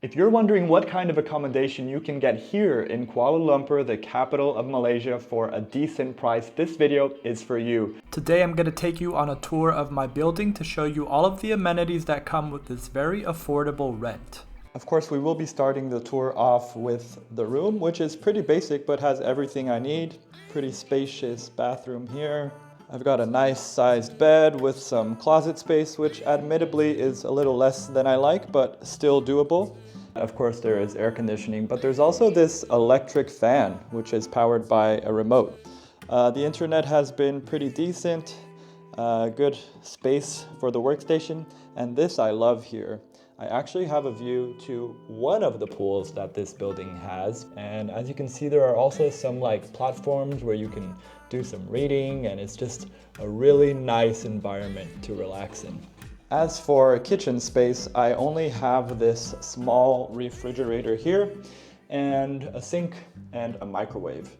If you're wondering what kind of accommodation you can get here in Kuala Lumpur, the capital of Malaysia, for a decent price, this video is for you. Today I'm going to take you on a tour of my building to show you all of the amenities that come with this very affordable rent. Of course, we will be starting the tour off with the room, which is pretty basic but has everything I need. Pretty spacious bathroom here. I've got a nice sized bed with some closet space, which admittedly is a little less than I like, but still doable. Of course, there is air conditioning, but there's also this electric fan, which is powered by a remote. The internet has been pretty decent, good space for the workstation, and this I love here. I actually have a view to one of the pools that this building has, and as you can see, there are also some platforms where you can do some reading, and it's just a really nice environment to relax in. As for kitchen space, I only have this small refrigerator here and a sink and a microwave,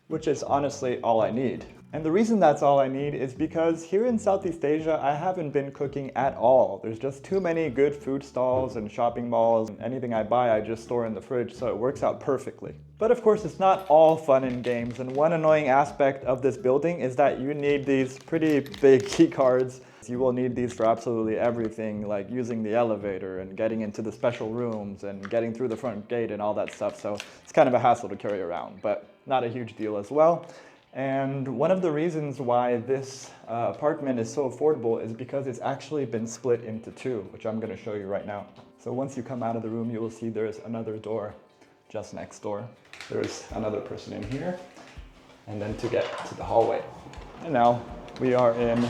which is honestly all I need. And the reason that's all I need is because here in Southeast Asia, I haven't been cooking at all. There's just too many good food stalls and shopping malls. Anything I buy, I just store in the fridge, so it works out perfectly. But of course, it's not all fun and games. And one annoying aspect of this building is that you need these pretty big key cards. You will need these for absolutely everything, like using the elevator and getting into the special rooms and getting through the front gate and all that stuff. So it's kind of a hassle to carry around, but not a huge deal as well. And one of the reasons why this apartment is so affordable is because it's actually been split into two, which I'm going to show you right now. So once you come out of the room, you will see there's another door just next door. There's another person in here, and then to get to the hallway. And now we are in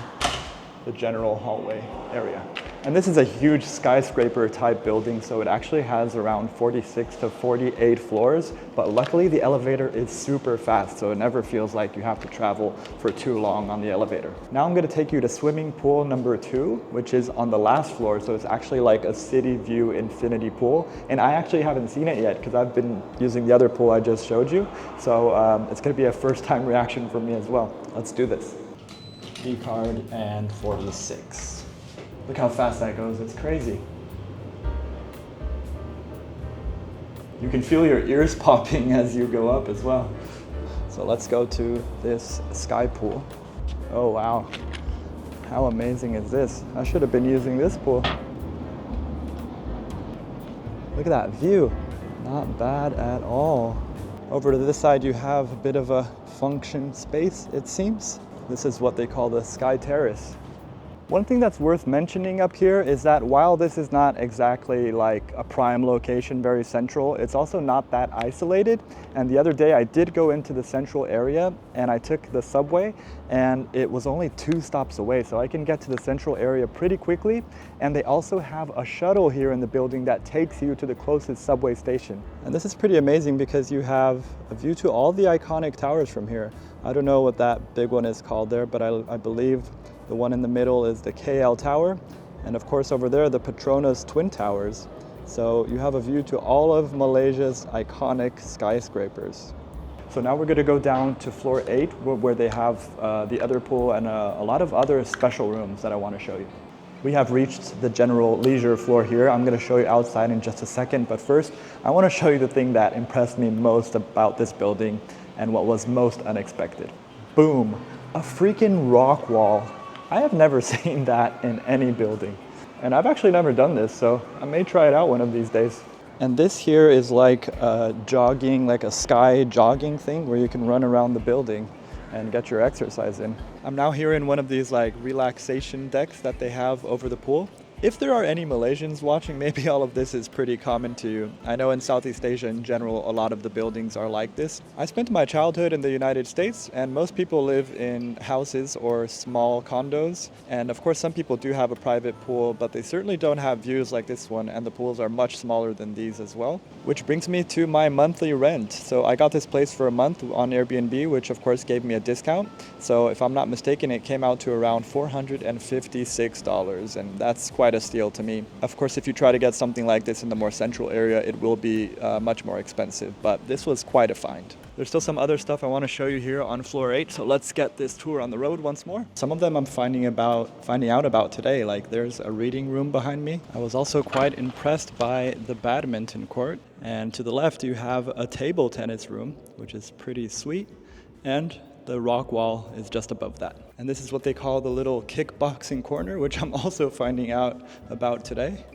the general hallway area. And this is a huge skyscraper type building, so it actually has around 46 to 48 floors, but luckily the elevator is super fast, so it never feels like you have to travel for too long on the elevator. Now I'm gonna take you to swimming pool number 2, which is on the last floor, so it's actually like a city view infinity pool. And I actually haven't seen it yet because I've been using the other pool I just showed you, so it's gonna be a first time reaction for me as well. Let's do this. Key card and 46. Look how fast that goes, it's crazy. You can feel your ears popping as you go up as well. So let's go to this sky pool. Oh wow, how amazing is this? I should have been using this pool. Look at that view, not bad at all. Over to this side you have a bit of a function space, it seems. This is what they call the sky terrace. One thing that's worth mentioning up here is that while this is not exactly like a prime location, very central, it's also not that isolated. And the other day I did go into the central area and I took the subway and it was only 2 stops away. So I can get to the central area pretty quickly. And they also have a shuttle here in the building that takes you to the closest subway station. And this is pretty amazing because you have a view to all the iconic towers from here. I don't know what that big one is called there, but I believe the one in the middle is the KL Tower, and of course over there the Petronas Twin Towers. So you have a view to all of Malaysia's iconic skyscrapers. So now we're going to go down to floor 8 where they have the other pool and a lot of other special rooms that I want to show you. We have reached the general leisure floor here. I'm going to show you outside in just a second, but first I want to show you the thing that impressed me most about this building and what was most unexpected. Boom, a freaking rock wall. I have never seen that in any building. And I've actually never done this, so I may try it out one of these days. And this here is like a jogging, like a sky jogging thing where you can run around the building and get your exercise in. I'm now here in one of these like relaxation decks that they have over the pool. If there are any Malaysians watching, maybe all of this is pretty common to you. I know in Southeast Asia in general, a lot of the buildings are like this. I spent my childhood in the United States, and most people live in houses or small condos. And of course, some people do have a private pool, but they certainly don't have views like this one, and the pools are much smaller than these as well. Which brings me to my monthly rent. So I got this place for a month on Airbnb, which of course gave me a discount. So if I'm not mistaken, it came out to around $456, and that's quite quite a steal to me. Of course, if you try to get something like this in the more central area, it will be much more expensive, but this was quite a find. There's still some other stuff I want to show you here on floor 8, so let's get this tour on the road once more. Some of them I'm finding out about today, like there's a reading room behind me. I was also quite impressed by the badminton court, and to the left you have a table tennis room, which is pretty sweet, and the rock wall is just above that. And this is what they call the little kickboxing corner, which I'm also finding out about today.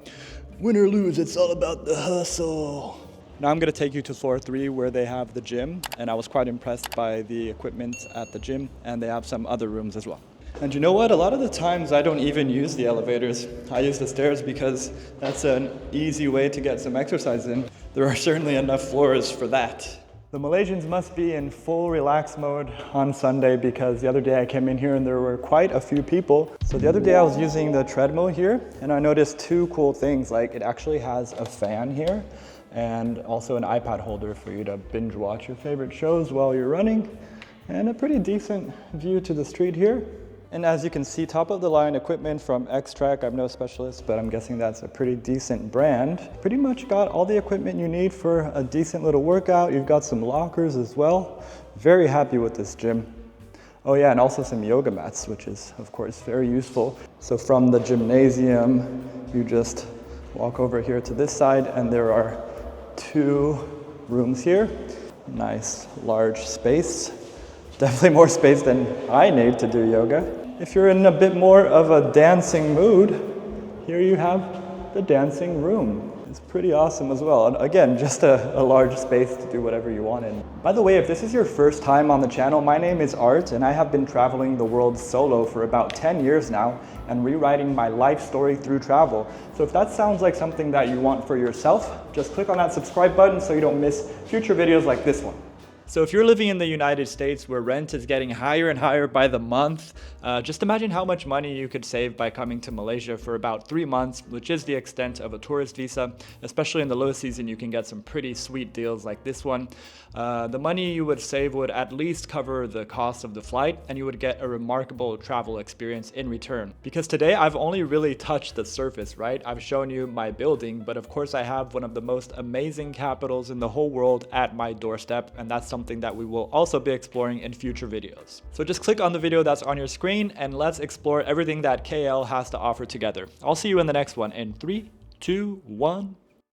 Win or lose, it's all about the hustle. Now I'm going to take you to floor 3 where they have the gym, and I was quite impressed by the equipment at the gym, and they have some other rooms as well. And you know what? A lot of the times I don't even use the elevators. I use the stairs because that's an easy way to get some exercise in. There are certainly enough floors for that. The Malaysians must be in full relax mode on Sunday because the other day I came in here and there were quite a few people. So the other day I was using the treadmill here and I noticed 2 cool things, like it actually has a fan here and also an iPad holder for you to binge watch your favorite shows while you're running, and a pretty decent view to the street here. And as you can see, top of the line equipment from X-Track. I'm no specialist, but I'm guessing that's a pretty decent brand. Pretty much got all the equipment you need for a decent little workout. You've got some lockers as well. Very happy with this gym. Oh yeah, and also some yoga mats, which is of course very useful. So from the gymnasium, you just walk over here to this side and there are 2 rooms here. Nice large space. Definitely more space than I need to do yoga. If you're in a bit more of a dancing mood, here you have the dancing room. It's pretty awesome as well. And again, just a large space to do whatever you want in. By the way, if this is your first time on the channel, my name is Art and I have been traveling the world solo for about 10 years now and rewriting my life story through travel. So if that sounds like something that you want for yourself, just click on that subscribe button so you don't miss future videos like this one. So if you're living in the United States where rent is getting higher and higher by the month, just imagine how much money you could save by coming to Malaysia for about 3 months, which is the extent of a tourist visa. Especially in the low season, you can get some pretty sweet deals like this one. The money you would save would at least cover the cost of the flight, and you would get a remarkable travel experience in return. Because today I've only really touched the surface, right? I've shown you my building, but of course I have one of the most amazing capitals in the whole world at my doorstep, and that's something that we will also be exploring in future videos. So just click on the video that's on your screen and let's explore everything that KL has to offer together. I'll see you in the next one in 3, 2, 1.